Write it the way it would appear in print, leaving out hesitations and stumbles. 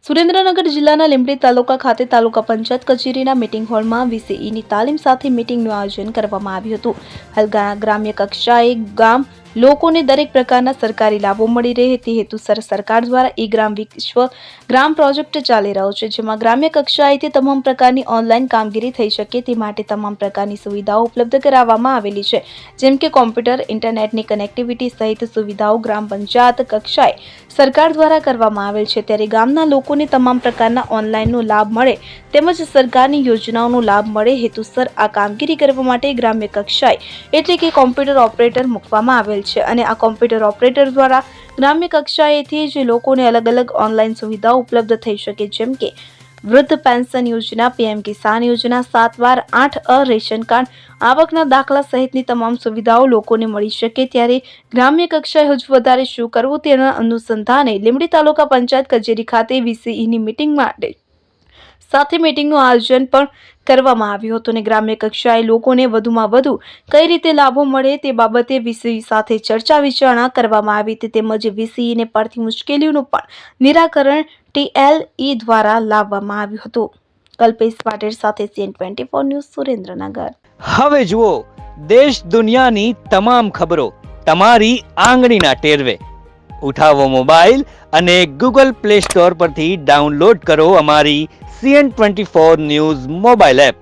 સુરેન્દ્રનગર જિલ્લાના લીંબડી તાલુકા ખાતે તાલુકા પંચાયત કચેરીના મીટિંગ હોલમાં વીસીઈની તાલીમ સાથે મીટિંગનું આયોજન કરવામાં આવ્યું હતું. હાલ ગ્રામ્ય કક્ષાએ ગામ લોકોને દરેક પ્રકારના સરકારી લાભો મળી રહે તે હેતુસર સરકાર દ્વારા ઈ-ગ્રામ વિશ્વ ગ્રામ પ્રોજેક્ટ ચાલી રહ્યો છે, જેમાં ગ્રામ્ય કક્ષાએથી તમામ પ્રકારની ઓનલાઈન કામગીરી થઈ શકે તે માટે તમામ પ્રકારની સુવિધાઓ ઉપલબ્ધ કરાવવામાં આવેલી છે, જેમ કે કોમ્પ્યુટર, ઇન્ટરનેટની કનેક્ટિવિટી સહિત સુવિધાઓ ગ્રામ પંચાયત કક્ષાએ સરકાર દ્વારા કરવામાં આવેલ છે. ત્યારે ગામના લોકોને તમામ પ્રકારના ઓનલાઈનનો લાભ મળે તેમજ સરકારની યોજનાઓનો લાભ મળે હેતુસર આ કામગીરી કરવા માટે ગ્રામ્ય કક્ષાએ એટલે કે કોમ્પ્યુટર ઓપરેટર મૂકવામાં આવેલ છે અને આ કોમ્પ્યુટર ઓપરેટર દ્વારા ગ્રામ્ય કક્ષાએથી જ લોકોને અલગ અલગ ઓનલાઈન સુવિધાઓ ઉપલબ્ધ થઈ શકે, જેમ કે વૃદ્ધ પેન્શન યોજના, પીએમ કિસાન યોજના, 7/8 રેશન કાર્ડ, આવકના દાખલા સહિતની તમામ સુવિધાઓ લોકોને મળી શકે. ત્યારે ગ્રામ્ય કક્ષાએ હજુ વધારે શું કરવું તેના અનુસંધાને લીંબડી તાલુકા પંચાયત કચેરી ખાતે વીસીઈની મીટિંગ માટે સાથે મીટિંગનું આયોજન પણ કરવામાં આવ્યું હતું અને ગ્રામ્ય કક્ષાએ લોકોને વધુમાં વધુ કઈ રીતે લાભો મળે તે બાબતે વીસીઈ સાથે ચર્ચા વિચારણા કરવામાં આવી હતી તેમજ વીસીઈને પડતી મુશ્કેલીઓનું પણ નિરાકરણ TLE દ્વારા લાવવામાં આવ્યું હતું. કલ્પેશ પાટીલ સાથે CN24 ન્યૂઝ, સુરેન્દ્રનગર. હવે જુઓ દેશ દુનિયાની તમામ ખબરો તમારી આંગળીના ટેરવે. ઉઠાવો મોબાઈલ અને Google Play Store પરથી ડાઉનલોડ કરો અમારી CN24 ન્યૂઝ મોબાઈલ એપ.